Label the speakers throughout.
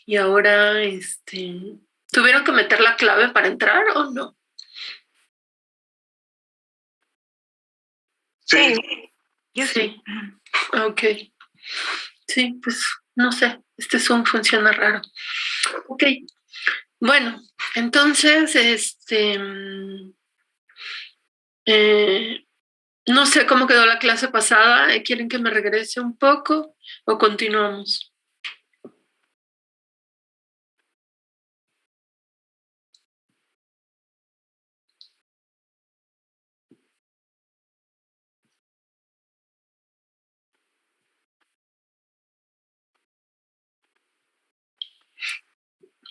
Speaker 1: Y ahora, ¿tuvieron que meter la clave para entrar o no?
Speaker 2: Sí.
Speaker 3: Yo sí.
Speaker 1: Ok. Sí, pues no sé, este Zoom funciona raro. Ok. Bueno, entonces, no sé cómo quedó la clase pasada. ¿Quieren que me regrese un poco o continuamos?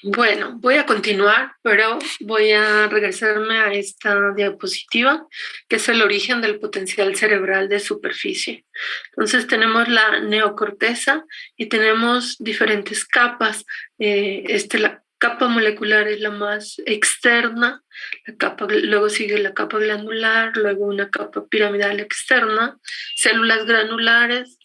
Speaker 1: Bueno, voy a continuar, pero voy a regresarme a esta diapositiva, que es el origen del potencial cerebral de superficie. Entonces tenemos la neocorteza y tenemos diferentes capas. La capa molecular es la más externa, luego sigue la capa glandular, luego una capa piramidal externa, células granulares,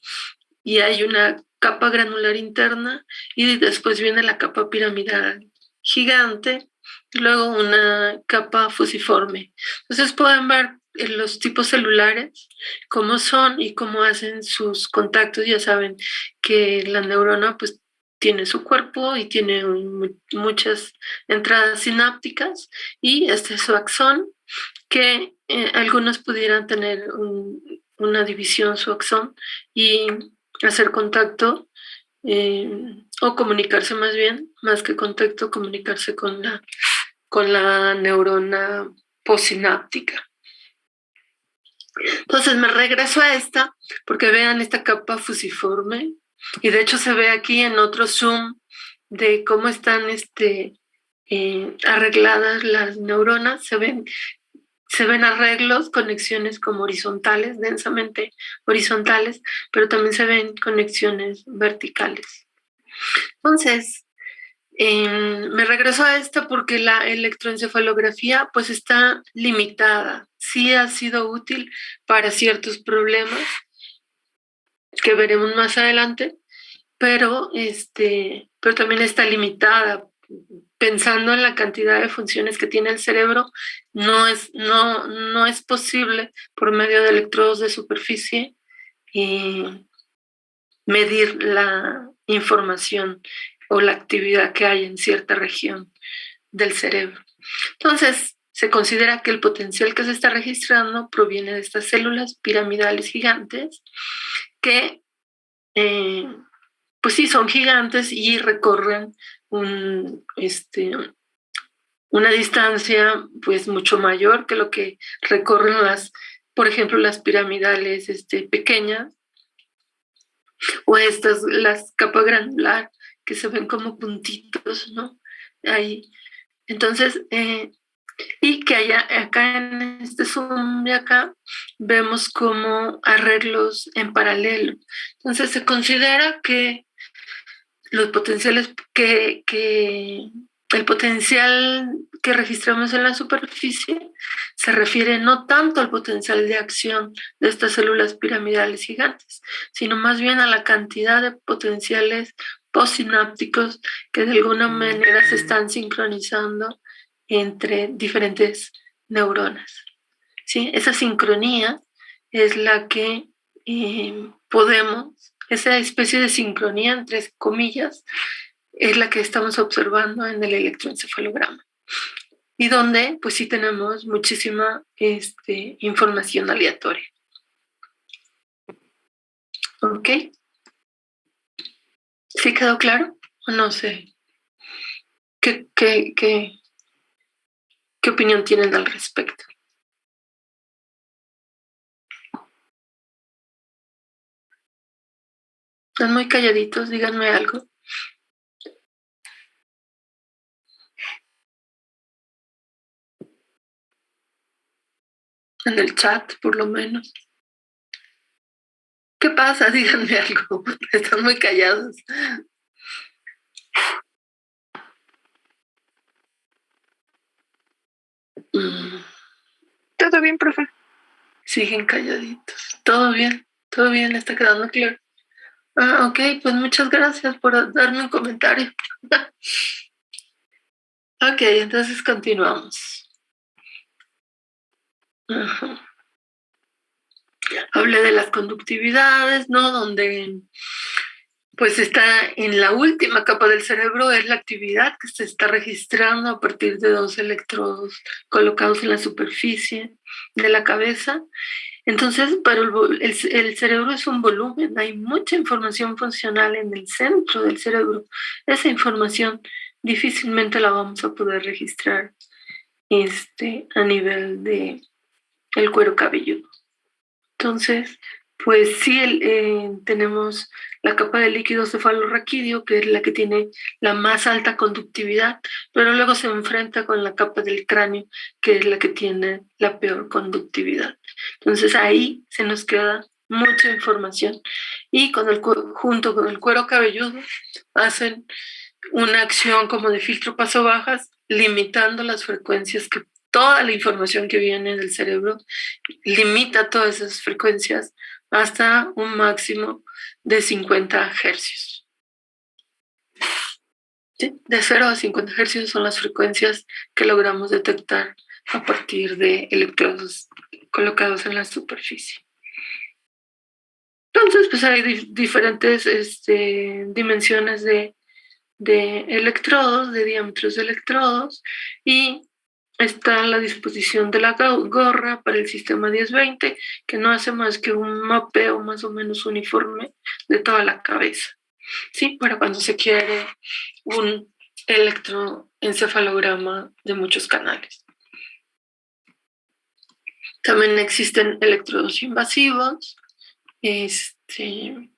Speaker 1: y hay una capa granular interna y después viene la capa piramidal gigante y luego una capa fusiforme. Entonces pueden ver los tipos celulares, cómo son y cómo hacen sus contactos. Ya saben que la neurona pues tiene su cuerpo y tiene muchas entradas sinápticas y este es su axón, que algunos pudieran tener una división su axón y hacer contacto o comunicarse más bien, más que contacto, comunicarse con la neurona postsináptica. Entonces me regreso a esta porque vean esta capa fusiforme y de hecho se ve aquí en otro zoom de cómo están arregladas las neuronas. Se ven arreglos, conexiones como horizontales, densamente horizontales, pero también se ven conexiones verticales. Entonces, me regreso a esto porque la electroencefalografía pues está limitada. Sí ha sido útil para ciertos problemas que veremos más adelante, pero también está limitada. Pensando en la cantidad de funciones que tiene el cerebro, no es posible por medio de electrodos de superficie medir la información o la actividad que hay en cierta región del cerebro. Entonces, se considera que el potencial que se está registrando proviene de estas células piramidales gigantes que, pues sí, son gigantes y recorren una distancia pues mucho mayor que lo que recorren por ejemplo, las piramidales pequeñas o las capas granular que se ven como puntitos, ¿no? Ahí. Entonces, y que acá en este zoom de acá vemos como arreglos en paralelo. Entonces se considera que los potenciales el potencial que registramos en la superficie se refiere no tanto al potencial de acción de estas células piramidales gigantes, sino más bien a la cantidad de potenciales postsinápticos que de alguna manera se están sincronizando entre diferentes neuronas. ¿Sí? Esa sincronía es la que esa especie de sincronía, entre comillas, es la que estamos observando en el electroencefalograma. Y donde, pues sí tenemos muchísima información aleatoria. ¿Ok? ¿Sí quedó claro? O no sé. ¿Qué opinión tienen al respecto? Están muy calladitos, díganme algo. En el chat, por lo menos. ¿Qué pasa? Díganme algo. Están muy callados.
Speaker 3: Todo bien, profe.
Speaker 1: Siguen calladitos. Todo bien, está quedando claro. Ok, pues muchas gracias por darme un comentario. Ok, entonces continuamos. Ajá. Hablé de las conductividades, ¿no? Donde pues está en la última capa del cerebro, es la actividad que se está registrando a partir de 2 electrodos colocados en la superficie de la cabeza. Entonces, pero el cerebro es un volumen, hay mucha información funcional en el centro del cerebro. Esa información difícilmente la vamos a poder registrar a nivel de el cuero cabelludo. Entonces, pues sí, tenemos la capa de líquido cefalorraquídeo, que es la que tiene la más alta conductividad, pero luego se enfrenta con la capa del cráneo, que es la que tiene la peor conductividad. Entonces ahí se nos queda mucha información y junto con el cuero cabelludo hacen una acción como de filtro paso bajas, limitando las frecuencias que toda la información que viene del cerebro limita todas esas frecuencias hasta un máximo de 50 hercios. ¿Sí? De 0 a 50 hercios son las frecuencias que logramos detectar a partir de electrodos colocados en la superficie. Entonces, pues hay diferentes dimensiones de electrodos, de diámetros de electrodos, y está la disposición de la gorra para el sistema 1020, que no hace más que un mapeo más o menos uniforme de toda la cabeza, ¿sí? Para cuando se quiere un electroencefalograma de muchos canales. También existen electrodos invasivos,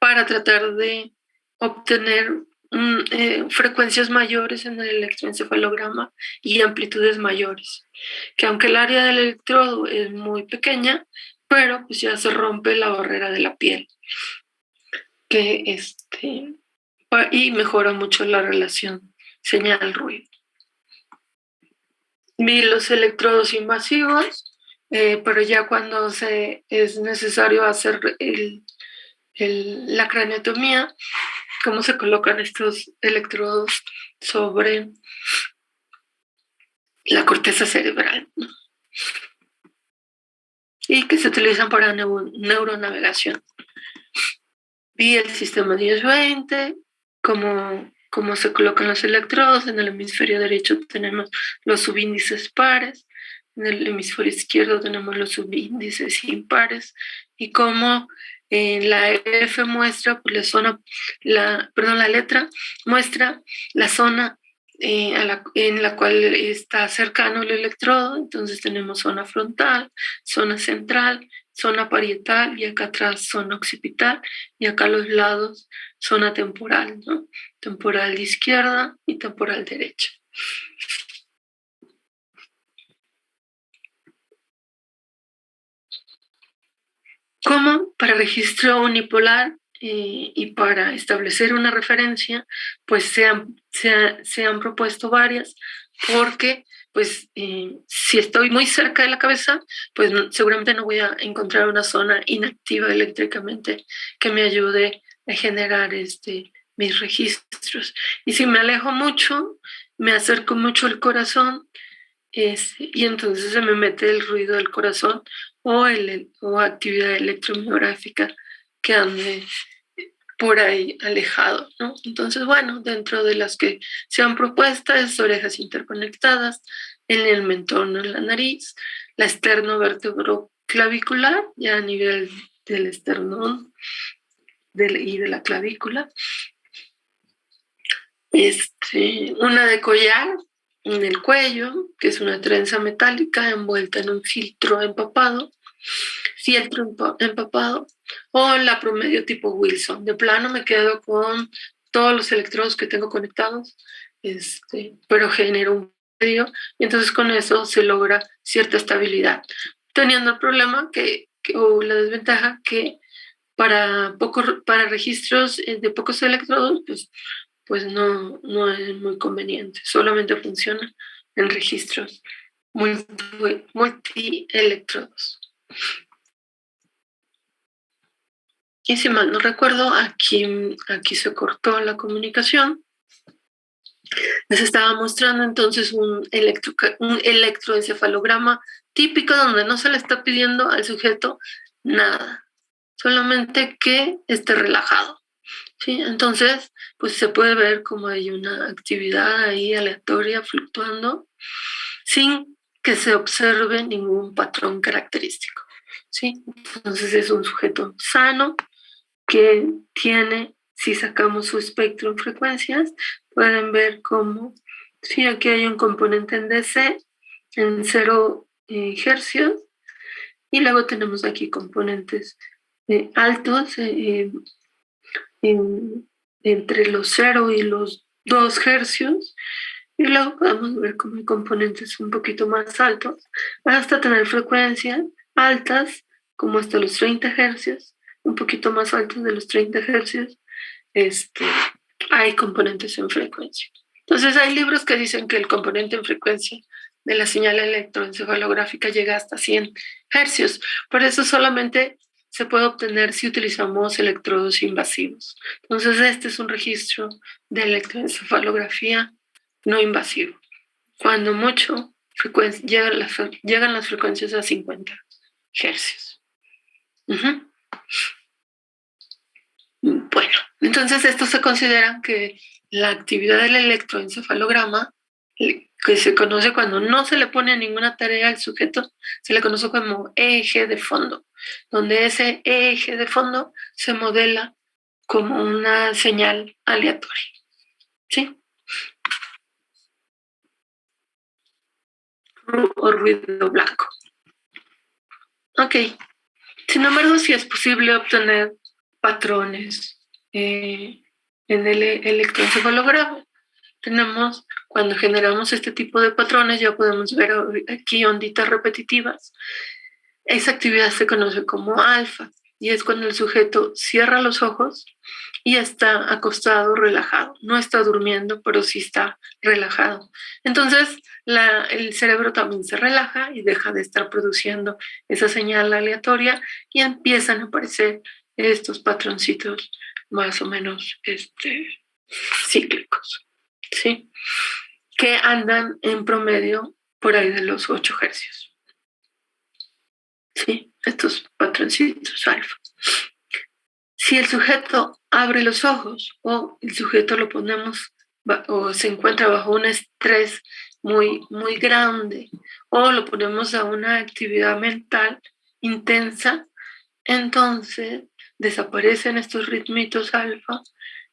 Speaker 1: para tratar de obtener frecuencias mayores en el electroencefalograma y amplitudes mayores, que aunque el área del electrodo es muy pequeña, pero pues ya se rompe la barrera de la piel, que y mejora mucho la relación señal-ruido. Vi los electrodos invasivos, pero ya cuando es necesario hacer la craneotomía, cómo se colocan estos electrodos sobre la corteza cerebral, ¿no? Y que se utilizan para neuronavegación. Vi el sistema 1020, cómo se colocan los electrodos. En el hemisferio derecho tenemos los subíndices pares, en el hemisferio izquierdo tenemos los subíndices impares, y cómo la F muestra pues, la letra muestra la zona en la cual está cercano el electrodo. Entonces tenemos zona frontal, zona central, zona parietal, y acá atrás zona occipital, y acá a los lados zona temporal, ¿no? Temporal de izquierda y temporal derecha. Como para registro unipolar y para establecer una referencia, pues se han propuesto varias, porque pues si estoy muy cerca de la cabeza, pues seguramente no voy a encontrar una zona inactiva eléctricamente que me ayude a generar mis registros. Y si me alejo mucho, me acerco mucho al corazón, y entonces se me mete el ruido del corazón o actividad electromiográfica que ande por ahí alejado, ¿no? Entonces, bueno, dentro de las que se han propuesto es orejas interconectadas, en el mentón o en la nariz, la esternovertebroclavicular, ya a nivel del esternón y de la clavícula, una de collar en el cuello, que es una trenza metálica envuelta en un fieltro empapado, o la promedio tipo Wilson. De plano me quedo con todos los electrodos que tengo conectados, pero genero un medio, y entonces con eso se logra cierta estabilidad, teniendo el problema o la desventaja que para registros de pocos electrodos, pues no es muy conveniente, solamente funciona en registros multielectrodos. Y si mal no recuerdo, aquí se cortó la comunicación. Les estaba mostrando entonces un electroencefalograma típico donde no se le está pidiendo al sujeto nada, solamente que esté relajado. ¿Sí? Entonces, pues se puede ver como hay una actividad ahí aleatoria fluctuando sin que se observe ningún patrón característico. ¿Sí? Entonces es un sujeto sano que tiene, si sacamos su espectro en frecuencias, pueden ver cómo, sí, aquí hay un componente en DC en 0 hercios y luego tenemos aquí componentes altos entre los 0 y los 2 hercios y luego podemos ver como hay componentes un poquito más altos hasta tener frecuencias altas como hasta los 30 hercios, un poquito más altos de los 30 hercios, hay componentes en frecuencia. Entonces hay libros que dicen que el componente en frecuencia de la señal electroencefalográfica llega hasta 100 hercios. Por eso solamente se puede obtener si utilizamos electrodos invasivos. Entonces este es un registro de electroencefalografía no invasivo. Cuando mucho llegan las frecuencias a 50 hercios. Bueno, entonces esto se considera que la actividad del electroencefalograma, que se conoce cuando no se le pone ninguna tarea al sujeto, se le conoce como eje de fondo, donde ese eje de fondo se modela como una señal aleatoria. ¿Sí? O ruido blanco. Ok. Sin embargo, sí es posible obtener patrones en el electroencefalograma. Tenemos, cuando generamos este tipo de patrones, ya podemos ver aquí onditas repetitivas. Esa actividad se conoce como alfa y es cuando el sujeto cierra los ojos y está acostado, relajado. No está durmiendo, pero sí está relajado. Entonces, el cerebro también se relaja y deja de estar produciendo esa señal aleatoria y empiezan a aparecer estos patroncitos más o menos cíclicos, ¿sí? Que andan en promedio por ahí de los 8 hercios. ¿Sí? Estos patroncitos alfa. Si el sujeto abre los ojos o el sujeto lo ponemos o se encuentra bajo un estrés muy, muy grande o lo ponemos a una actividad mental intensa, entonces desaparecen estos ritmitos alfa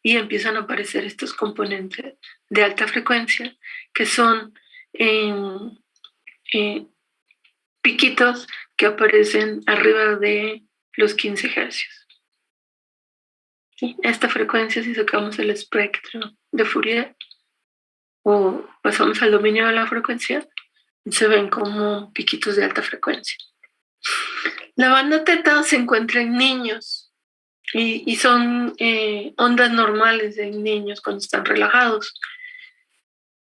Speaker 1: y empiezan a aparecer estos componentes de alta frecuencia que son piquitos que aparecen arriba de los 15 hercios. ¿Sí? Esta frecuencia, si sacamos el espectro de Fourier o pasamos al dominio de la frecuencia, se ven como piquitos de alta frecuencia. La banda teta se encuentra en niños y son ondas normales en niños cuando están relajados.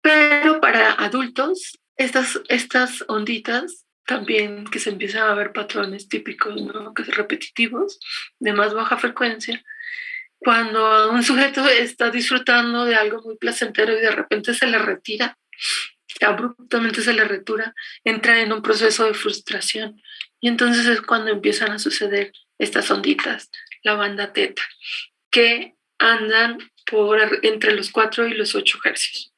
Speaker 1: Pero para adultos, estas onditas también que se empiezan a ver patrones típicos, ¿no? Que son repetitivos, de más baja frecuencia, cuando un sujeto está disfrutando de algo muy placentero y de repente se le retira, abruptamente se le retira, entra en un proceso de frustración y entonces es cuando empiezan a suceder estas onditas, la banda teta, que andan entre los 4 y los 8 hercios.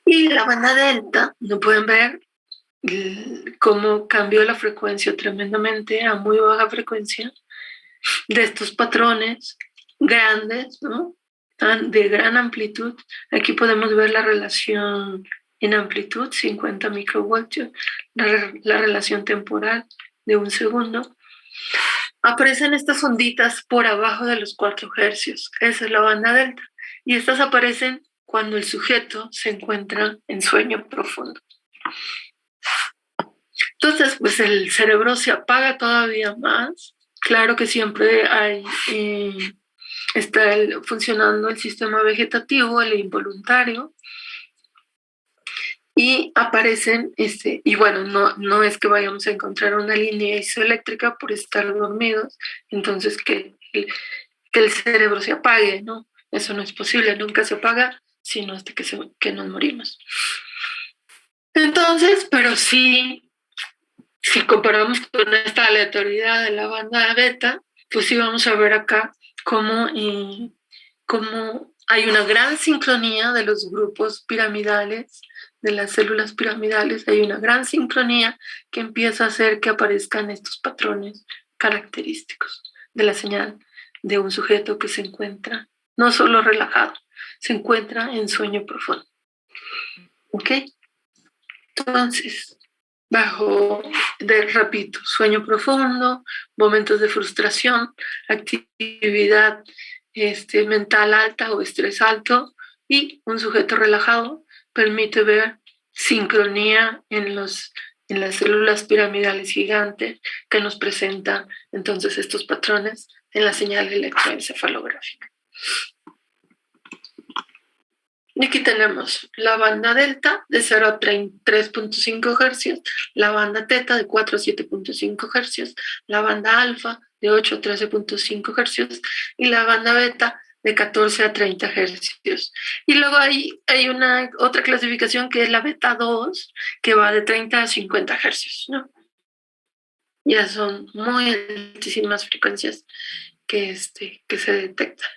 Speaker 1: Y la banda delta, no pueden ver cómo cambió la frecuencia tremendamente a muy baja frecuencia de estos patrones grandes, ¿no? De gran amplitud. Aquí podemos ver la relación en amplitud, 50 microvoltios, la relación temporal de un segundo. Aparecen estas onditas por abajo de los 4 hercios. Esa es la banda delta. Y estas aparecen cuando el sujeto se encuentra en sueño profundo. Entonces, pues el cerebro se apaga todavía más. Claro que siempre está funcionando el sistema vegetativo, el involuntario, y aparecen, y bueno, no es que vayamos a encontrar una línea isoeléctrica por estar dormidos, entonces que el cerebro se apague, ¿no? Eso no es posible, nunca se apaga, sino hasta que nos morimos. Entonces, pero sí, si comparamos con esta aleatoriedad de la banda beta, pues sí vamos a ver acá cómo hay una gran sincronía de los grupos piramidales, de las células piramidales, hay una gran sincronía que empieza a hacer que aparezcan estos patrones característicos de la señal de un sujeto que se encuentra no solo relajado, se encuentra en sueño profundo. ¿Ok? Entonces, repito, sueño profundo, momentos de frustración, actividad mental alta o estrés alto y un sujeto relajado permite ver sincronía en las células piramidales gigantes que nos presentan entonces estos patrones en la señal electroencefalográfica. Y aquí tenemos la banda delta de 0 a 3.5 Hz, la banda teta de 4 a 7.5 Hz, la banda alfa de 8 a 13.5 Hz y la banda beta de 14 a 30 Hz. Y luego hay una otra clasificación que es la beta 2, que va de 30 a 50 Hz, ¿no? Ya son muy altísimas frecuencias que se detectan.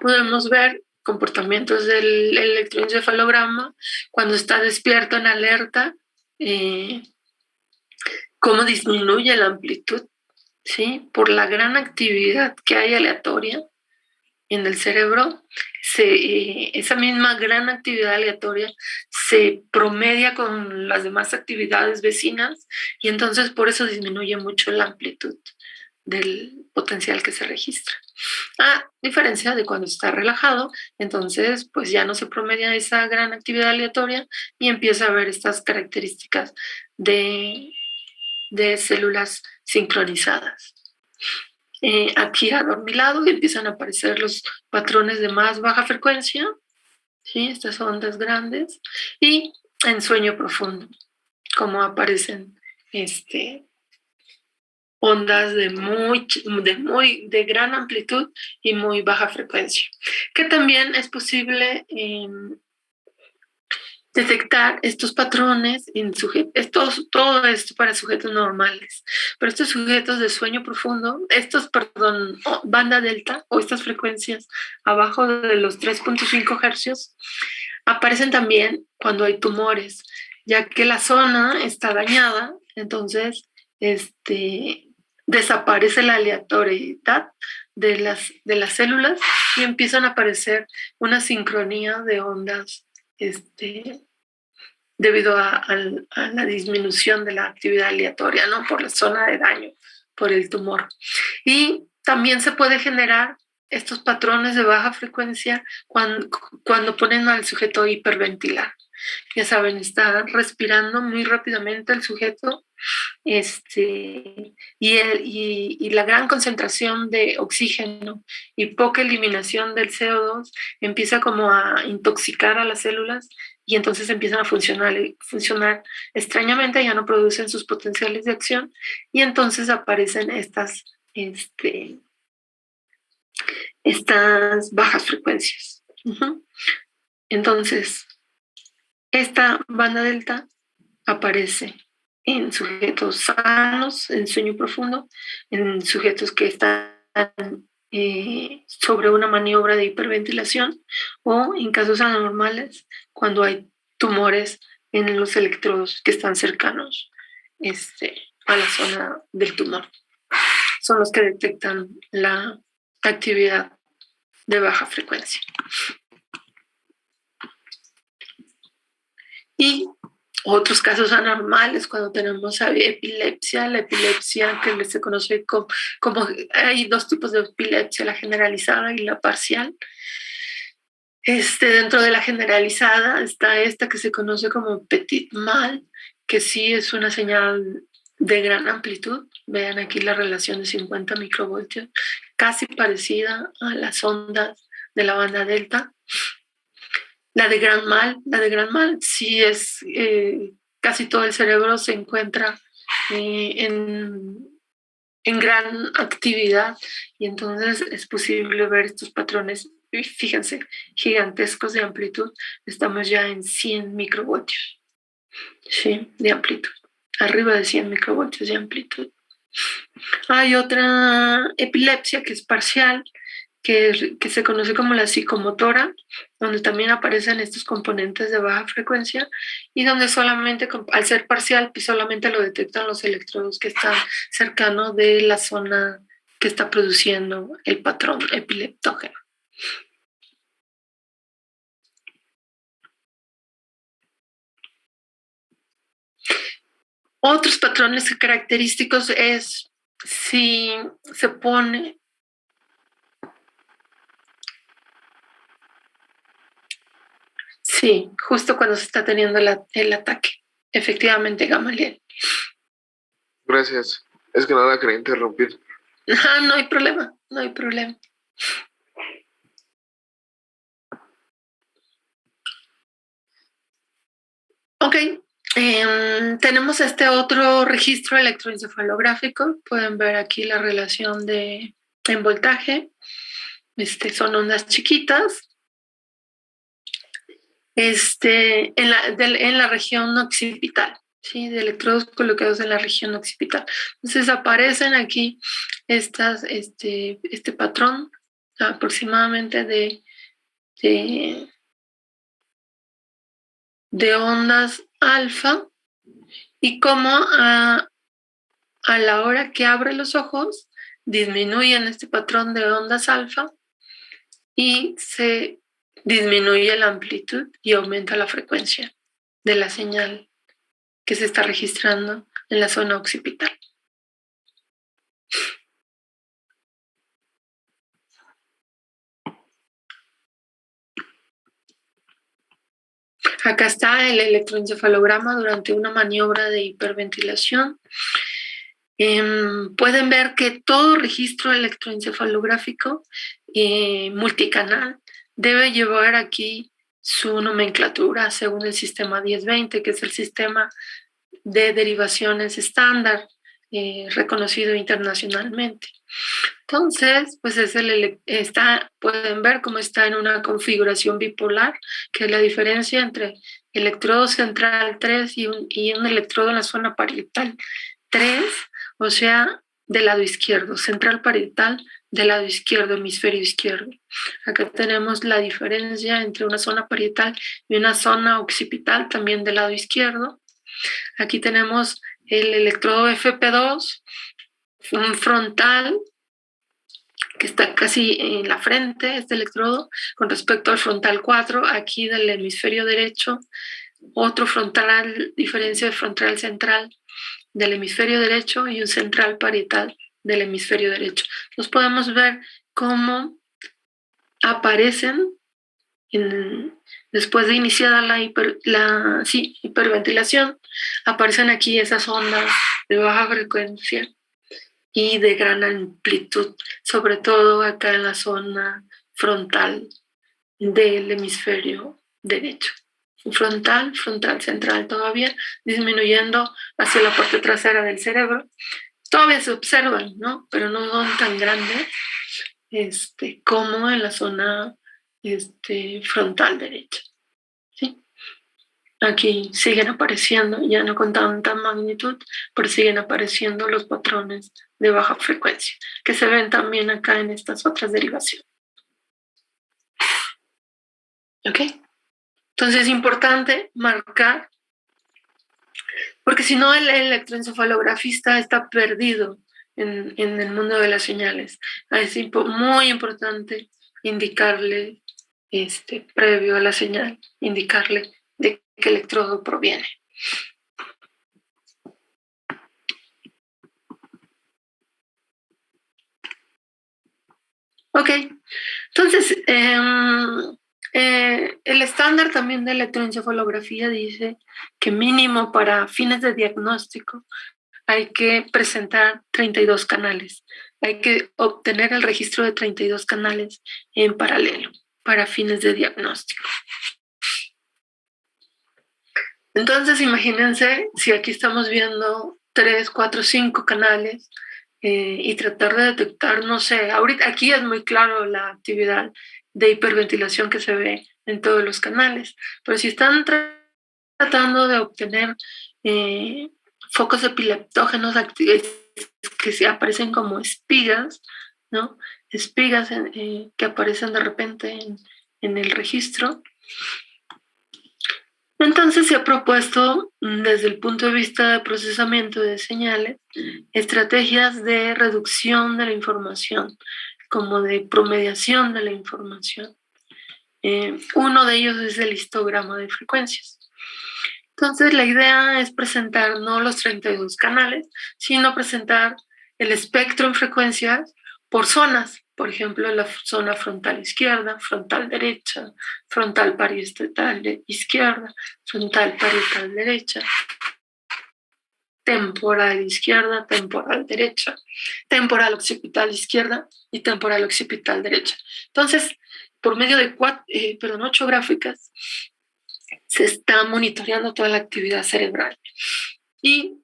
Speaker 1: Podemos ver comportamientos del electroencefalograma cuando está despierto en alerta, cómo disminuye la amplitud, ¿sí? Por la gran actividad que hay aleatoria en el cerebro, esa misma gran actividad aleatoria se promedia con las demás actividades vecinas y entonces por eso disminuye mucho la amplitud del potencial que se registra. A diferencia de cuando está relajado, entonces pues ya no se promedia esa gran actividad aleatoria y empieza a ver estas características de células sincronizadas. Aquí adormilado empiezan a aparecer los patrones de más baja frecuencia, ¿sí? Estas ondas grandes, y en sueño profundo, como aparecen ondas de gran amplitud y muy baja frecuencia, que también es posible detectar estos patrones en sujetos, todo esto para sujetos normales, pero estos sujetos de sueño profundo, banda delta o estas frecuencias abajo de los 3.5 Hz, aparecen también cuando hay tumores, ya que la zona está dañada, entonces desaparece la aleatoriedad de las células y empiezan a aparecer una sincronía de ondas debido a la disminución de la actividad aleatoria, ¿no? Por la zona de daño, por el tumor. Y también se puede generar estos patrones de baja frecuencia cuando ponen al sujeto a hiperventilar. Ya saben, está respirando muy rápidamente el sujeto y la gran concentración de oxígeno y poca eliminación del CO2 empieza como a intoxicar a las células y entonces empiezan a funcionar extrañamente, ya no producen sus potenciales de acción y entonces aparecen estas bajas frecuencias. Entonces, esta banda delta aparece en sujetos sanos, en sueño profundo, en sujetos que están sobre una maniobra de hiperventilación o en casos anormales cuando hay tumores en los electrodos que están cercanos a la zona del tumor. Son los que detectan la actividad de baja frecuencia. Y otros casos anormales cuando tenemos epilepsia, la epilepsia que se conoce como hay dos tipos de epilepsia, la generalizada y la parcial. Dentro de la generalizada está esta que se conoce como petit mal, que sí es una señal de gran amplitud. Vean aquí la relación de 50 microvoltios, casi parecida a las ondas de la banda delta. La de gran mal sí es, casi todo el cerebro se encuentra en gran actividad y entonces es posible ver estos patrones, fíjense, gigantescos de amplitud. Estamos ya en 100 microvoltios, ¿sí? De amplitud, arriba de 100 microvoltios de amplitud. Hay otra epilepsia que es parcial, que se conoce como la psicomotora, donde también aparecen estos componentes de baja frecuencia y donde solamente, al ser parcial, pues solamente lo detectan los electrodos que están cercanos de la zona que está produciendo el patrón epileptógeno. Otros patrones característicos es si se pone sí, justo cuando se está teniendo el ataque. Efectivamente, Gamaliel.
Speaker 2: Gracias. Es que no la quería interrumpir.
Speaker 1: No hay problema, no hay problema. Ok, tenemos este otro registro electroencefalográfico. Pueden ver aquí la relación en voltaje. Son ondas chiquitas. En la región occipital, ¿sí? De electrodos colocados en la región occipital. Entonces aparecen aquí este patrón aproximadamente de ondas alfa y cómo a la hora que abre los ojos disminuyen este patrón de ondas alfa y se disminuye la amplitud y aumenta la frecuencia de la señal que se está registrando en la zona occipital. Acá está el electroencefalograma durante una maniobra de hiperventilación. Pueden ver que todo registro electroencefalográfico multicanal debe llevar aquí su nomenclatura según el sistema 1020, que es el sistema de derivaciones estándar reconocido internacionalmente. Entonces, pues pueden ver cómo está en una configuración bipolar, que es la diferencia entre electrodo central 3 y un electrodo en la zona parietal 3, o sea, del lado izquierdo, central parietal del lado izquierdo, hemisferio izquierdo. Acá tenemos la diferencia entre una zona parietal y una zona occipital también del lado izquierdo. Aquí tenemos el electrodo FP2, un frontal que está casi en la frente, este electrodo, con respecto al frontal 4, aquí del hemisferio derecho, otro frontal, diferencia de frontal central del hemisferio derecho y un central parietal del hemisferio derecho. Entonces podemos ver cómo aparecen después de iniciada la hiperventilación, aparecen aquí esas ondas de baja frecuencia y de gran amplitud, sobre todo acá en la zona frontal del hemisferio derecho. Frontal central todavía, disminuyendo hacia la parte trasera del cerebro. Todavía se observan, ¿no? Pero no son tan grandes como en la zona frontal derecha. ¿Sí? Aquí siguen apareciendo, ya no con tanta magnitud, pero siguen apareciendo los patrones de baja frecuencia, que se ven también acá en estas otras derivaciones. ¿Ok? Entonces es importante marcar, porque si no el electroencefalografista está perdido en el mundo de las señales. Es muy importante indicarle, previo a la señal, indicarle de qué electrodo proviene. Ok, entonces el estándar también de electroencefalografía dice que mínimo para fines de diagnóstico hay que presentar 32 canales. Hay que obtener el registro de 32 canales en paralelo para fines de diagnóstico. Entonces, imagínense si aquí estamos viendo 3, 4, 5 canales y tratar de detectar, no sé, ahorita aquí es muy claro la actividad de hiperventilación que se ve en todos los canales, pero si están tratando de obtener focos epileptógenos que se aparecen como espigas, ¿no? Espigas que aparecen de repente en el registro. Entonces se ha propuesto desde el punto de vista de procesamiento de señales estrategias de reducción de la información, como de promediación de la información. Uno de ellos es el histograma de frecuencias. Entonces la idea es presentar no los 32 canales, sino presentar el espectro en frecuencias por zonas. Por ejemplo, la zona frontal izquierda, frontal derecha, frontal parietal izquierda, frontal parietal derecha, temporal izquierda, temporal derecha, temporal occipital izquierda y temporal occipital derecha. Entonces, por medio de 8 gráficas, se está monitoreando toda la actividad cerebral. Y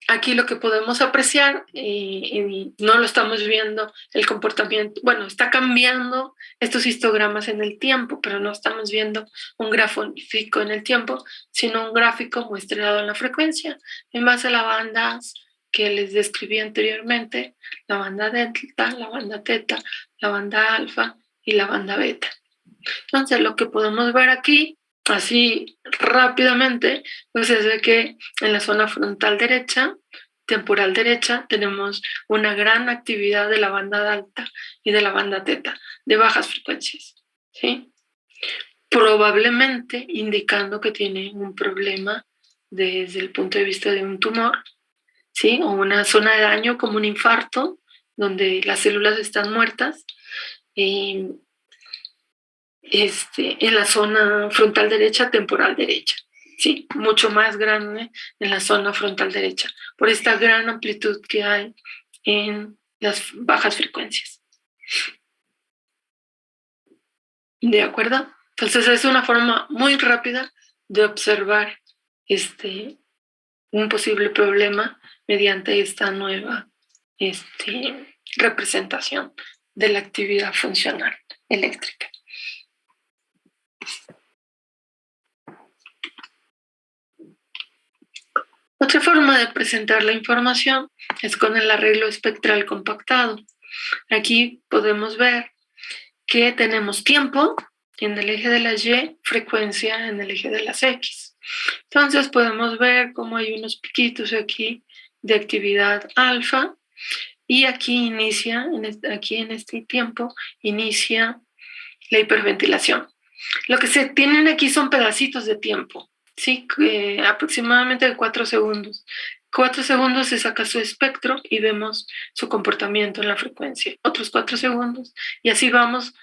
Speaker 1: aquí lo que podemos apreciar, y no lo estamos viendo, el comportamiento, bueno, está cambiando estos histogramas en el tiempo, pero no estamos viendo un gráfico en el tiempo, sino un gráfico muestreado en la frecuencia, en base a las bandas que les describí anteriormente, la banda delta, la banda teta, la banda alfa y la banda beta. Entonces, lo que podemos ver aquí, así rápidamente, pues es de que en la zona frontal derecha, temporal derecha, tenemos una gran actividad de la banda alta y de la banda teta, de bajas frecuencias, ¿sí? Probablemente indicando que tiene un problema desde el punto de vista de un tumor, ¿sí? O una zona de daño como un infarto, donde las células están muertas. En la zona frontal derecha, temporal derecha, ¿sí? Mucho más grande en la zona frontal derecha, por esta gran amplitud que hay en las bajas frecuencias. ¿De acuerdo? Entonces es una forma muy rápida de observar un posible problema mediante esta nueva representación de la actividad funcional eléctrica. Otra forma de presentar la información es con el arreglo espectral compactado. Aquí podemos ver que tenemos tiempo en el eje de las Y, frecuencia en el eje de las X. Entonces podemos ver cómo hay unos piquitos aquí de actividad alfa y aquí inicia, aquí en este tiempo, inicia la hiperventilación. Lo que se tienen aquí son pedacitos de tiempo. Sí, aproximadamente de 4 segundos. 4 segundos se saca su espectro y vemos su comportamiento en la frecuencia. Otros 4 segundos y así vamos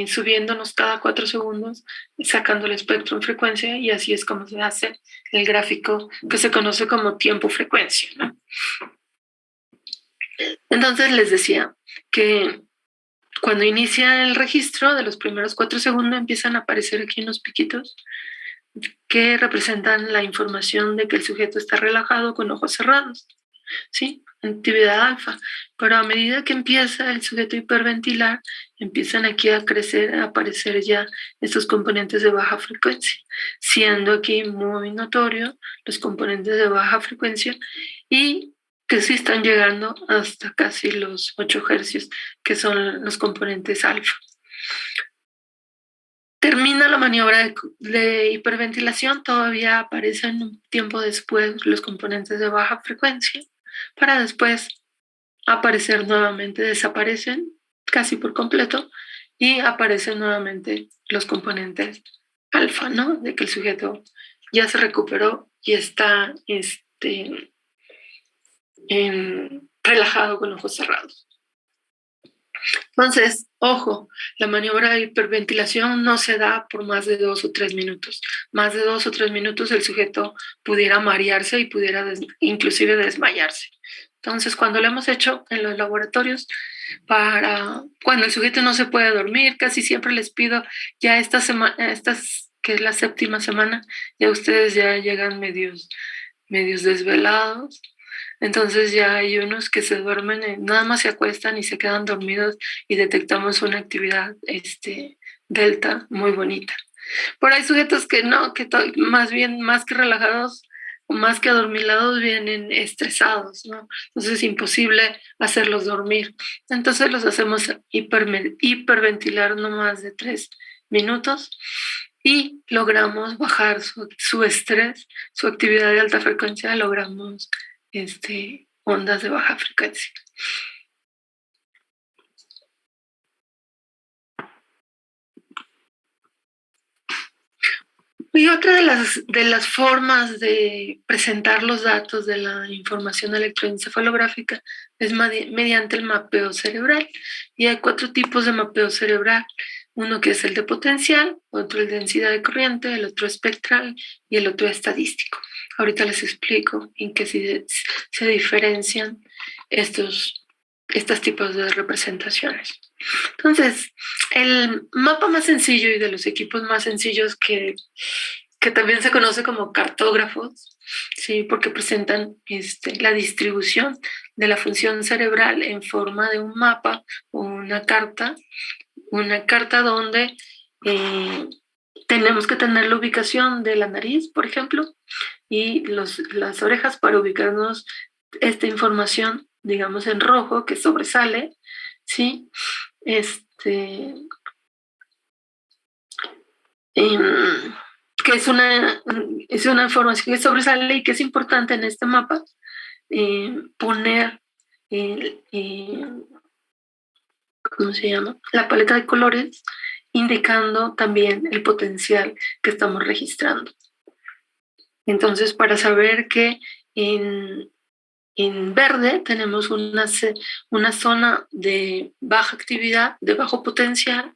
Speaker 1: subiéndonos cada 4 segundos, sacando el espectro en frecuencia y así es como se hace el gráfico que se conoce como tiempo-frecuencia, ¿no? Entonces les decía que cuando inicia el registro de los primeros 4 segundos empiezan a aparecer aquí unos piquitos que representan la información de que el sujeto está relajado con ojos cerrados, ¿sí? Actividad alfa. Pero a medida que empieza el sujeto a hiperventilar, empiezan aquí a crecer, a aparecer ya estos componentes de baja frecuencia, siendo aquí muy notorio los componentes de baja frecuencia y que sí están llegando hasta casi los 8 hercios, que son los componentes alfa. Termina la maniobra de hiperventilación, todavía aparecen un tiempo después los componentes de baja frecuencia, para después aparecer nuevamente, desaparecen casi por completo y aparecen nuevamente los componentes alfa, ¿no? De que el sujeto ya se recuperó y está relajado con ojos cerrados. Entonces, ojo, la maniobra de hiperventilación no se da por más de 2 o 3 minutos. Más de 2 o 3 minutos el sujeto pudiera marearse y pudiera inclusive desmayarse. Entonces, cuando lo hemos hecho en los laboratorios, cuando el sujeto no se puede dormir, casi siempre les pido ya estas que es la 7ª semana, ya ustedes ya llegan medios desvelados. Entonces ya hay unos que se duermen, nada más se acuestan y se quedan dormidos y detectamos una actividad delta muy bonita. Por ahí sujetos que no, que más bien, más que relajados, más que adormilados, vienen estresados, ¿no? Entonces es imposible hacerlos dormir. Entonces los hacemos hiperventilar no más de 3 minutos y logramos bajar su estrés, su actividad de alta frecuencia, logramos ondas de baja frecuencia. Y otra de las formas de presentar los datos de la información electroencefalográfica es mediante el mapeo cerebral. Y hay 4 tipos de mapeo cerebral. Uno que es el de potencial, otro el de densidad de corriente, el otro espectral y el otro estadístico. Ahorita les explico en qué se diferencian estos tipos de representaciones. Entonces, el mapa más sencillo y de los equipos más sencillos que también se conoce como cartógrafos, ¿sí? Porque presentan la distribución de la función cerebral en forma de un mapa o una carta donde tenemos que tener la ubicación de la nariz, por ejemplo, y las orejas para ubicarnos esta información, digamos, en rojo, que sobresale, ¿sí? Que es una información que sobresale y que es importante en este mapa poner ¿cómo se llama? La paleta de colores, indicando también el potencial que estamos registrando. Entonces, para saber que en verde tenemos una zona de baja actividad, de bajo potencial,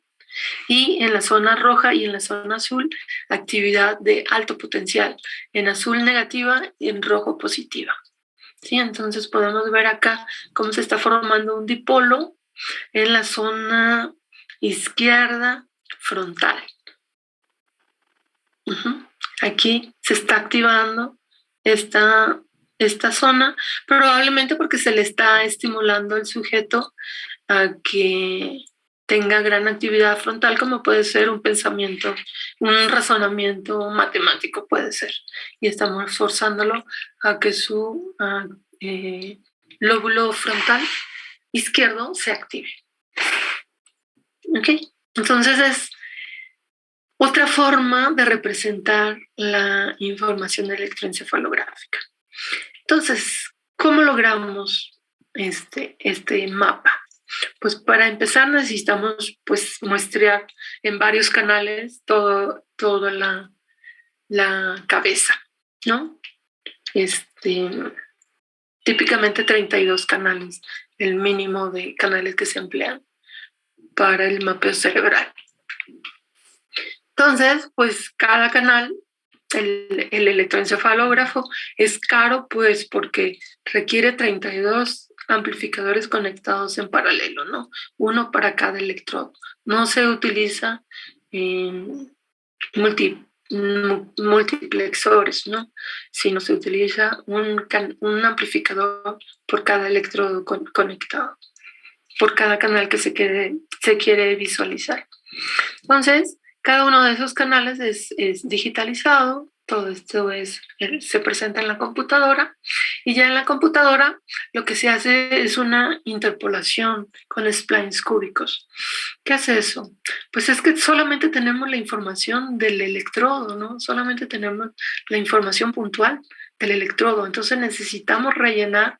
Speaker 1: y en la zona roja y en la zona azul, actividad de alto potencial, en azul negativa y en rojo positiva. ¿Sí? Entonces podemos ver acá cómo se está formando un dipolo en la zona izquierda frontal. Aquí se está activando esta zona, probablemente porque se le está estimulando al sujeto a que tenga gran actividad frontal, como puede ser un pensamiento, un razonamiento matemático puede ser. Y estamos forzándolo a que su lóbulo frontal izquierdo se active. ¿Ok? Entonces es otra forma de representar la información electroencefalográfica. Entonces, ¿cómo logramos este mapa? Pues para empezar necesitamos pues muestrear en varios canales toda la cabeza, ¿no? Típicamente 32 canales, el mínimo de canales que se emplean para el mapeo cerebral. Entonces, pues cada canal, el electroencefalógrafo es caro pues porque requiere 32 amplificadores conectados en paralelo, ¿no? Uno para cada electrodo. No se utiliza multiplexores, ¿no? Sino se utiliza un amplificador por cada electrodo conectado, por cada canal que se quiere visualizar. Entonces, cada uno de esos canales es digitalizado, todo esto se presenta en la computadora y ya en la computadora lo que se hace es una interpolación con splines cúbicos. ¿Qué hace eso? Pues es que solamente tenemos la información del electrodo, ¿no? Solamente tenemos la información puntual del electrodo, entonces necesitamos rellenar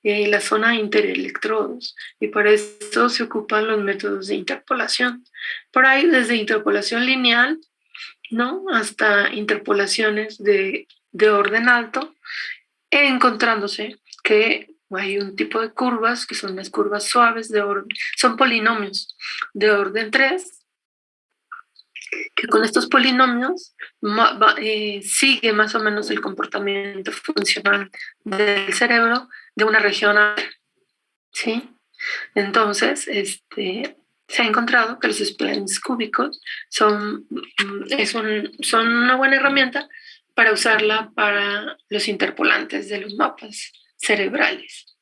Speaker 1: la zona interelectrodos y para eso se ocupan los métodos de interpolación. Por ahí desde interpolación lineal, ¿no? Hasta interpolaciones de orden alto, encontrándose que hay un tipo de curvas que son las curvas suaves son polinomios de orden 3, que con estos polinomios sigue más o menos el comportamiento funcional del cerebro de una región alta, ¿sí? Entonces, se ha encontrado que los splines cúbicos son una buena herramienta para usarla para los interpolantes de los mapas cerebrales.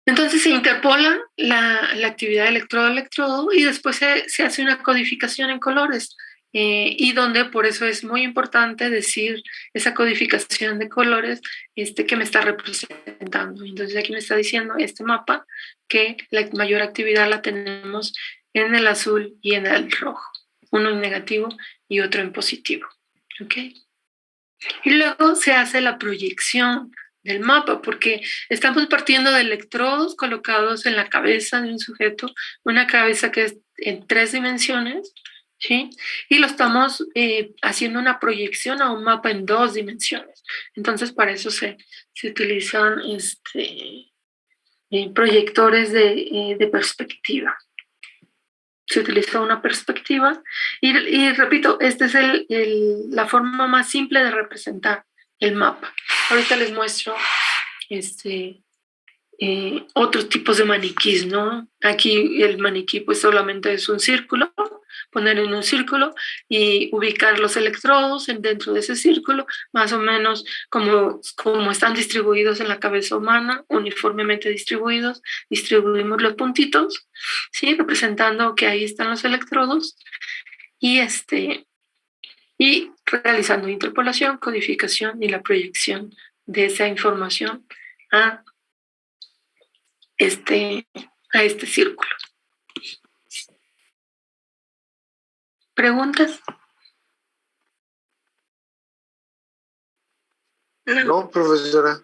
Speaker 1: Entonces se interpola la actividad electrodo-electrodo y después se hace una codificación en colores. Y donde por eso es muy importante decir esa codificación de colores que me está representando. Entonces aquí me está diciendo este mapa que la mayor actividad la tenemos en el azul y en el rojo, uno en negativo y otro en positivo. ¿Okay? Y luego se hace la proyección del mapa, porque estamos partiendo de electrodos colocados en la cabeza de un sujeto, una cabeza que es en 3 dimensiones, ¿sí? Y lo estamos haciendo una proyección a un mapa en 2 dimensiones. Entonces, para eso se utilizan proyectores de perspectiva. Se utiliza una perspectiva y repito, esta es la forma más simple de representar el mapa. Ahorita les muestro otros tipos de maniquís, ¿no? Aquí el maniquí pues solamente es un círculo, poner en un círculo y ubicar los electrodos dentro de ese círculo, más o menos como están distribuidos en la cabeza humana, uniformemente distribuidos, distribuimos los puntitos, ¿sí? Representando que ahí están los electrodos y realizando interpolación, codificación y la proyección de esa información a este círculo. ¿Preguntas?
Speaker 2: No, profesora.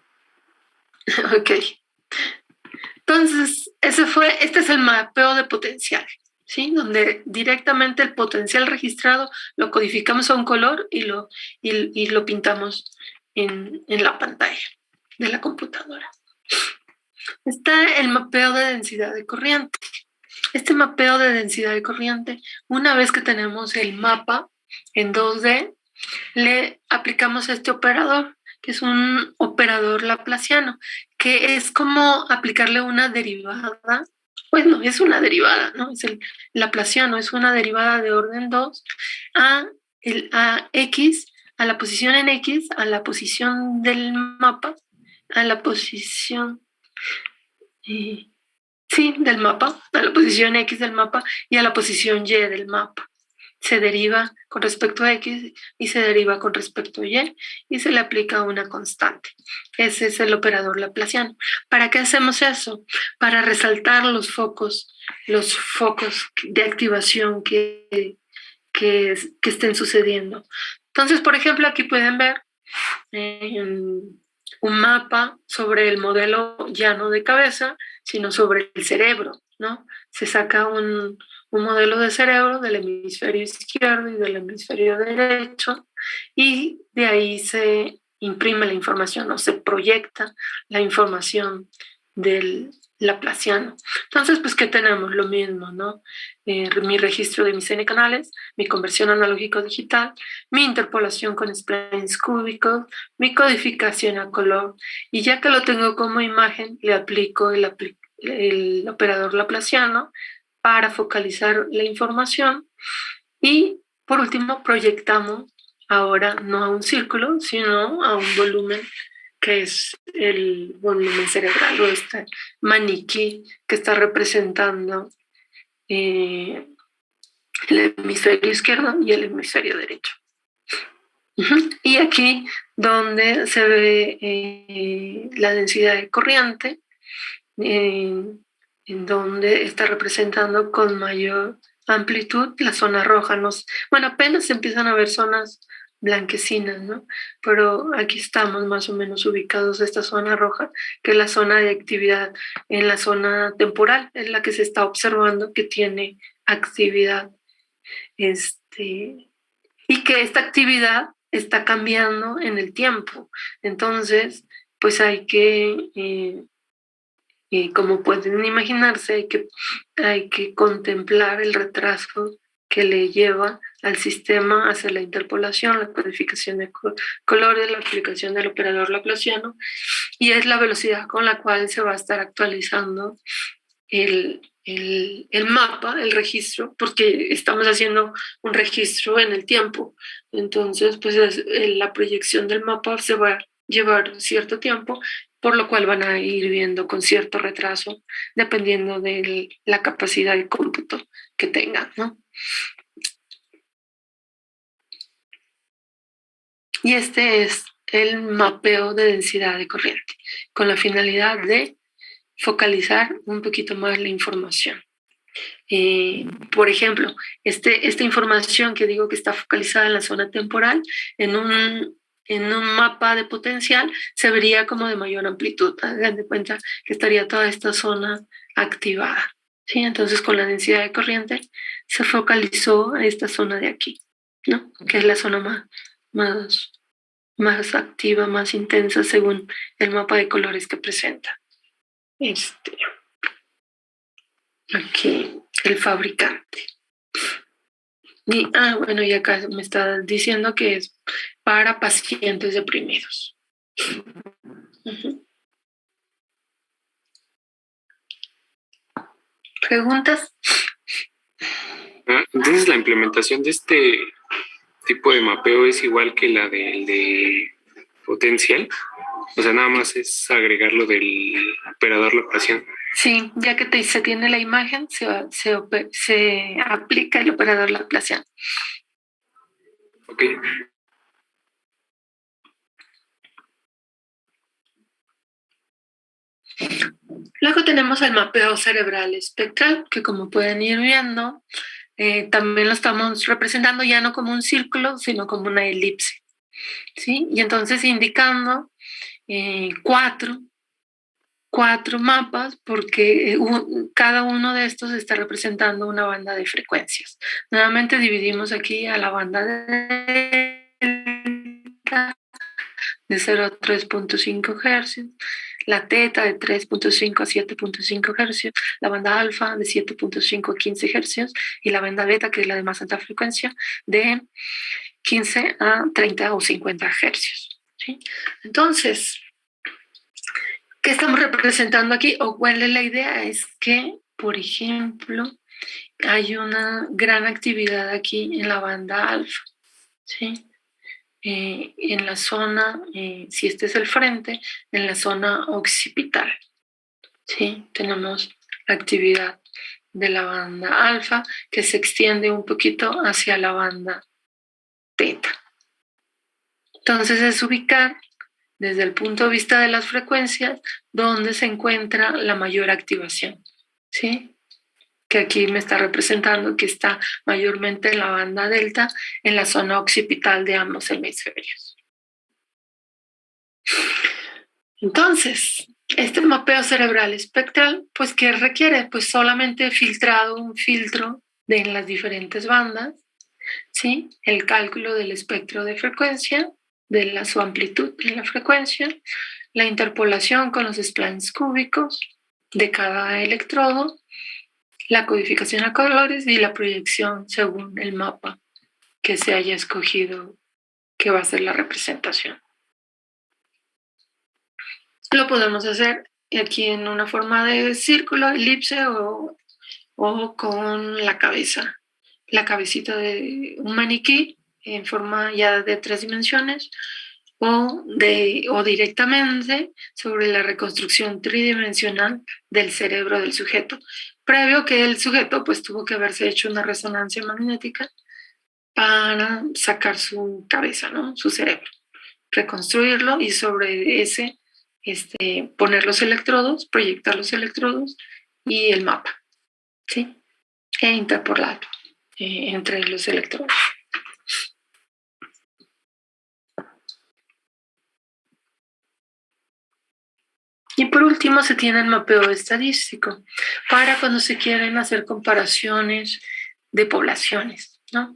Speaker 1: Ok. Entonces, este es el mapeo de potencial, ¿sí? Donde directamente el potencial registrado lo codificamos a un color y lo pintamos en la pantalla de la computadora. Está el mapeo de densidad de corriente. Este mapeo de densidad de corriente, una vez que tenemos el mapa en 2D, le aplicamos a este operador, que es un operador laplaciano, que es como aplicarle una derivada, pues no, es una derivada, ¿no? Es el laplaciano, es una derivada de orden 2 a X, a la posición en X, a la posición del mapa, a la posición... del mapa, a la posición X del mapa y a la posición Y del mapa. Se deriva con respecto a X y se deriva con respecto a y se le aplica una constante. Ese es el operador laplaciano. ¿Para qué hacemos eso? Para resaltar los focos de activación que estén sucediendo. Entonces, por ejemplo, aquí pueden ver un mapa sobre el modelo ya no de cabeza, sino sobre el cerebro, ¿no? Se saca un modelo de cerebro del hemisferio izquierdo y del hemisferio derecho y de ahí se imprime la información o se proyecta la información del laplaciano. Entonces, pues, ¿qué tenemos? Lo mismo, ¿no? Mi registro de mis n canales, mi conversión analógico-digital, mi interpolación con splines cúbicos, mi codificación a color, y ya que lo tengo como imagen, le aplico el operador laplaciano para focalizar la información y por último proyectamos ahora no a un círculo, sino a un volumen que es el volumen cerebral o este maniquí que está representando el hemisferio izquierdo y el hemisferio derecho. Y aquí donde se ve la densidad de corriente, en donde está representando con mayor amplitud la zona roja. Bueno, apenas se empiezan a ver zonas blanquecinas, ¿no? Pero aquí estamos más o menos ubicados esta zona roja, que es la zona de actividad en la zona temporal, es la que se está observando que tiene actividad. Y que esta actividad está cambiando en el tiempo. Entonces, pues hay que, como pueden imaginarse, hay que contemplar el retraso que le lleva al sistema hacia la interpolación, la codificación de colores, la aplicación del operador laplaciano, y es la velocidad con la cual se va a estar actualizando el mapa, el registro, porque estamos haciendo un registro en el tiempo. Entonces, pues la proyección del mapa se va a llevar cierto tiempo, por lo cual van a ir viendo con cierto retraso, dependiendo de la capacidad de cómputo que tengan, ¿no? Y este es el mapeo de densidad de corriente, con la finalidad de focalizar un poquito más la información. Por ejemplo, esta información que digo que está focalizada en la zona temporal, en un mapa de potencial, se vería como de mayor amplitud. Hagan de cuenta que estaría toda esta zona activada. ¿Sí? Entonces, con la densidad de corriente, se focalizó a esta zona de aquí, ¿no? Que es la zona más activa, más intensa, según el mapa de colores que presenta. Aquí el fabricante. Y, bueno, y acá me está diciendo que es para pacientes deprimidos. ¿Preguntas?
Speaker 3: Entonces la implementación de este tipo de mapeo es igual que la del de potencial. O sea, nada más es agregar lo del operador locación.
Speaker 1: Sí, ya que se tiene la imagen, se aplica el operador Laplaciano.
Speaker 3: Ok.
Speaker 1: Luego tenemos el mapeo cerebral espectral, que como pueden ir viendo, también lo estamos representando ya no como un círculo, sino como una elipse. ¿Sí? Y entonces indicando cuatro mapas, porque cada uno de estos está representando una banda de frecuencias. Nuevamente dividimos aquí a la banda de 0 a 3.5 Hz, la teta de 3.5 a 7.5 Hz, la banda alfa de 7.5 a 15 Hz y la banda beta, que es la de más alta frecuencia, de 15 a 30 o 50 Hz. ¿Sí? Entonces, ¿qué estamos representando aquí? O cuál es la idea? Es que, por ejemplo, hay una gran actividad aquí en la banda alfa, ¿sí? En la zona, si este es el frente, en la zona occipital, ¿sí? Tenemos actividad de la banda alfa que se extiende un poquito hacia la banda teta. Entonces es ubicar desde el punto de vista de las frecuencias donde se encuentra la mayor activación, ¿sí? Que aquí me está representando que está mayormente en la banda delta, en la zona occipital de ambos hemisferios. Entonces, este mapeo cerebral espectral, pues, ¿qué requiere? Pues solamente un filtro en las diferentes bandas, ¿sí? El cálculo del espectro de frecuencia, de su amplitud en la frecuencia, la interpolación con los splines cúbicos de cada electrodo, la codificación a colores y la proyección según el mapa que se haya escogido que va a ser la representación. Lo podemos hacer aquí en una forma de círculo, elipse o con la cabecita de un maniquí en forma ya de 3 dimensiones o directamente sobre la reconstrucción tridimensional del cerebro del sujeto, previo que el sujeto pues tuvo que haberse hecho una resonancia magnética para sacar su cabeza, ¿no? Su cerebro, reconstruirlo y sobre ese poner los electrodos, proyectar los electrodos y el mapa, ¿sí? E interpolar entre los electrodos. Y por último se tiene el mapeo estadístico para cuando se quieren hacer comparaciones de poblaciones, ¿no?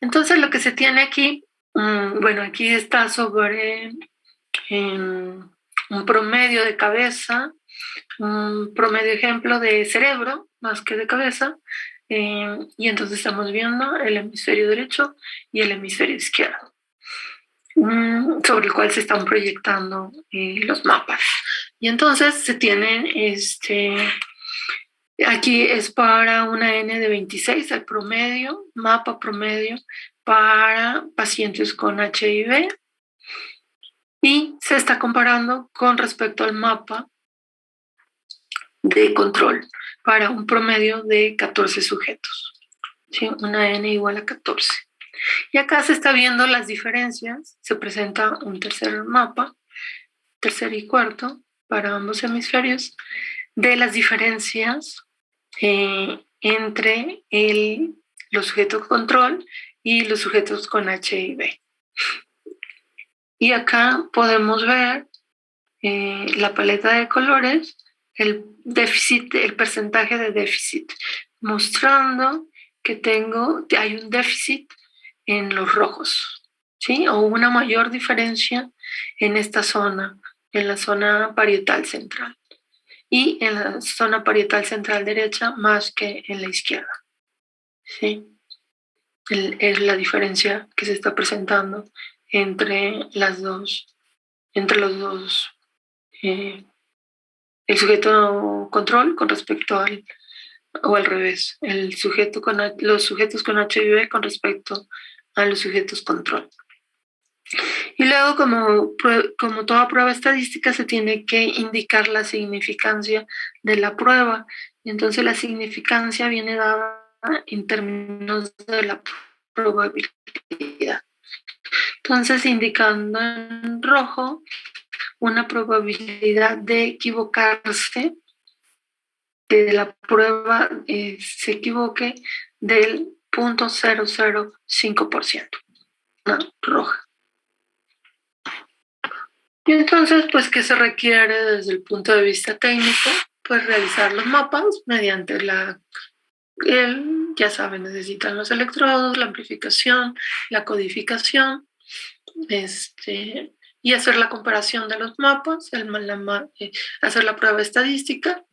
Speaker 1: Entonces lo que se tiene aquí, bueno, aquí está sobre un promedio de cabeza, un promedio ejemplo de cerebro más que de cabeza, y entonces estamos viendo el hemisferio derecho y el hemisferio izquierdo, sobre el cual se están proyectando los mapas. Y entonces se tienen Aquí es para una N de 26, el promedio, mapa promedio para pacientes con HIV, y se está comparando con respecto al mapa de control para un promedio de 14 sujetos. ¿Sí? Una N igual a 14. Y acá se está viendo las diferencias. Se presenta un tercer mapa, tercer y cuarto, para ambos hemisferios, de las diferencias entre los sujetos control y los sujetos con HIV. Y acá podemos ver la paleta de colores, el déficit, el porcentaje de déficit, mostrando que hay un déficit en los rojos, ¿sí? O una mayor diferencia en esta zona, en la zona parietal central. Y en la zona parietal central derecha más que en la izquierda, ¿sí? Es la diferencia que se está presentando entre los dos, el sujeto control con respecto o al revés, los sujetos con HIV con respecto a los sujetos control. Y luego, como toda prueba estadística, se tiene que indicar la significancia de la prueba. Entonces, la significancia viene dada en términos de la probabilidad. Entonces, indicando en rojo una probabilidad de equivocarse, que la prueba se equivoque del 0.005%, una roja. Y entonces, pues, ¿qué se requiere desde el punto de vista técnico? Pues realizar los mapas mediante ya saben, necesitan los electrodos, la amplificación, la codificación, y hacer la comparación de los mapas, hacer la prueba estadística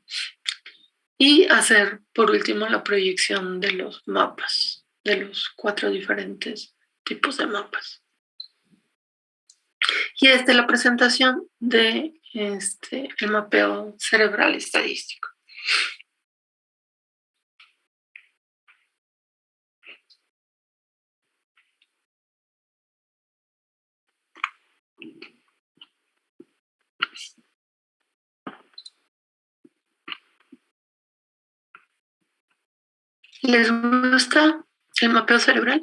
Speaker 1: y hacer, por último, la proyección de los mapas, de los 4 diferentes tipos de mapas. Y esta es la presentación de el mapeo cerebral estadístico. ¿Les gusta el mapeo cerebral?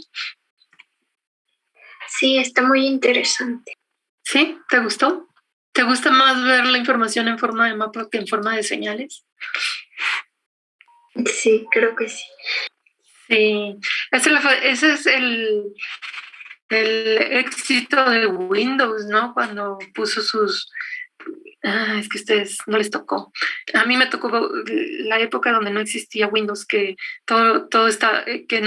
Speaker 4: Sí, está muy interesante.
Speaker 1: ¿Sí? ¿Te gustó? ¿Te gusta más ver la información en forma de mapa que en forma de señales?
Speaker 4: Sí, creo que sí.
Speaker 1: Sí, ese es el éxito de Windows, ¿no? Cuando puso es que a ustedes no les tocó. A mí me tocó la época donde no existía Windows, que todo está, que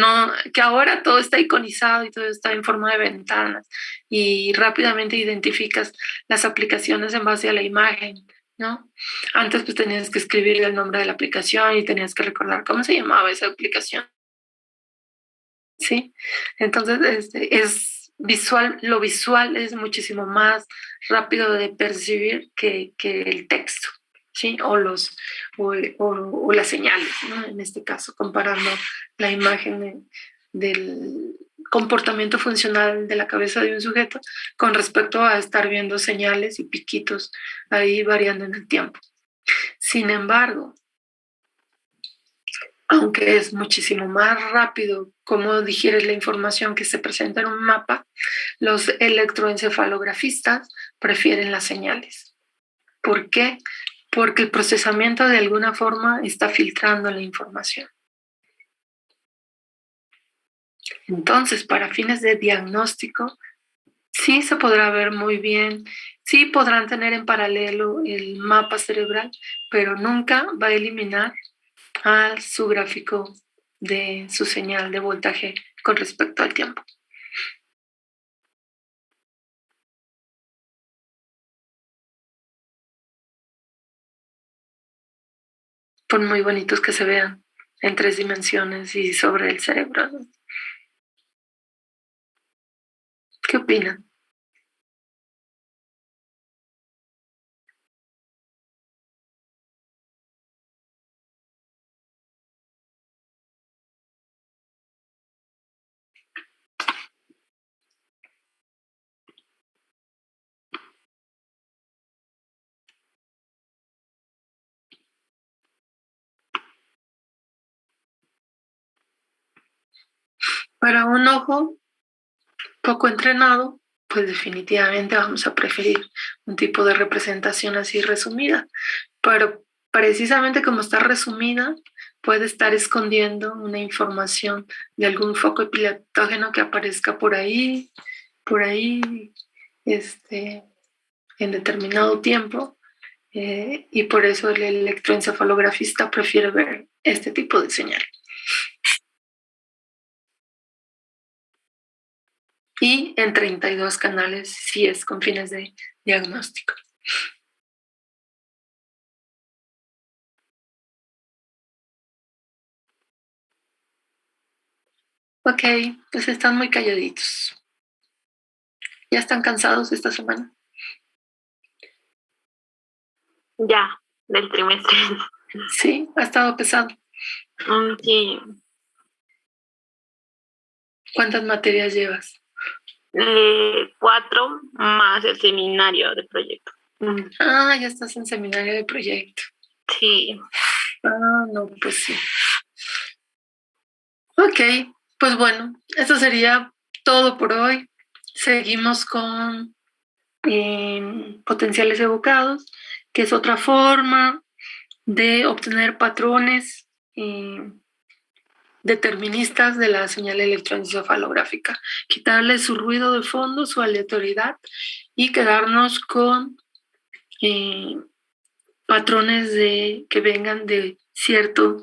Speaker 1: ahora todo está iconizado y todo está en forma de ventanas y rápidamente identificas las aplicaciones en base a la imagen, ¿no? Antes pues tenías que escribir el nombre de la aplicación y tenías que recordar cómo se llamaba esa aplicación. ¿Sí? Entonces, lo visual es muchísimo más rápido de percibir que el texto, ¿sí? O las señales, ¿no? En este caso, comparando la imagen del comportamiento funcional de la cabeza de un sujeto con respecto a estar viendo señales y piquitos ahí variando en el tiempo. Sin embargo, aunque es muchísimo más rápido cómo digieres la información que se presenta en un mapa, los electroencefalografistas prefieren las señales. ¿Por qué? Porque el procesamiento de alguna forma está filtrando la información. Entonces, para fines de diagnóstico, sí se podrá ver muy bien, sí podrán tener en paralelo el mapa cerebral, pero nunca va a eliminar a su gráfico de su señal de voltaje con respecto al tiempo. Por muy bonitos que se vean en 3 dimensiones y sobre el cerebro. ¿Qué opinan? Para un ojo poco entrenado, pues definitivamente vamos a preferir un tipo de representación así resumida, pero precisamente como está resumida, puede estar escondiendo una información de algún foco epileptógeno que aparezca por ahí, en determinado tiempo, y por eso el electroencefalografista prefiere ver este tipo de señal. Y en 32 canales si es con fines de diagnóstico. Ok, pues están muy calladitos. ¿Ya están cansados esta semana?
Speaker 5: Ya, del trimestre.
Speaker 1: Sí, ha estado pesado.
Speaker 5: Sí.
Speaker 1: ¿Cuántas materias llevas?
Speaker 5: 4 más el seminario de proyecto.
Speaker 1: Ya estás en seminario de proyecto.
Speaker 5: Sí.
Speaker 1: No, pues sí. Ok, pues bueno, eso sería todo por hoy. Seguimos con potenciales evocados, que es otra forma de obtener patrones deterministas de la señal electroencefalográfica, quitarle su ruido de fondo, su aleatoriedad y quedarnos con patrones que vengan de cierta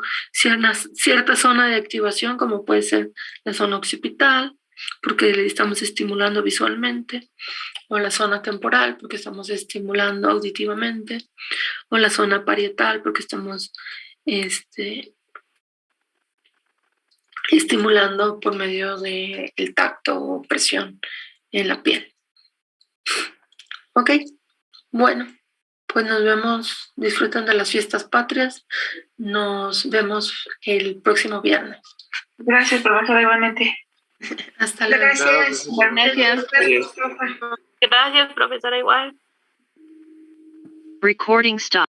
Speaker 1: zona de activación, como puede ser la zona occipital, porque le estamos estimulando visualmente, o la zona temporal, porque estamos estimulando auditivamente, o la zona parietal, porque estamos estimulando por medio del tacto o presión en la piel. Ok, bueno, pues nos vemos, disfruten de las fiestas patrias, nos vemos el próximo viernes.
Speaker 6: Gracias, profesora, igualmente.
Speaker 1: Hasta luego.
Speaker 4: Gracias.
Speaker 6: Gracias.
Speaker 5: Gracias, profesora, igual.
Speaker 7: Recording stop.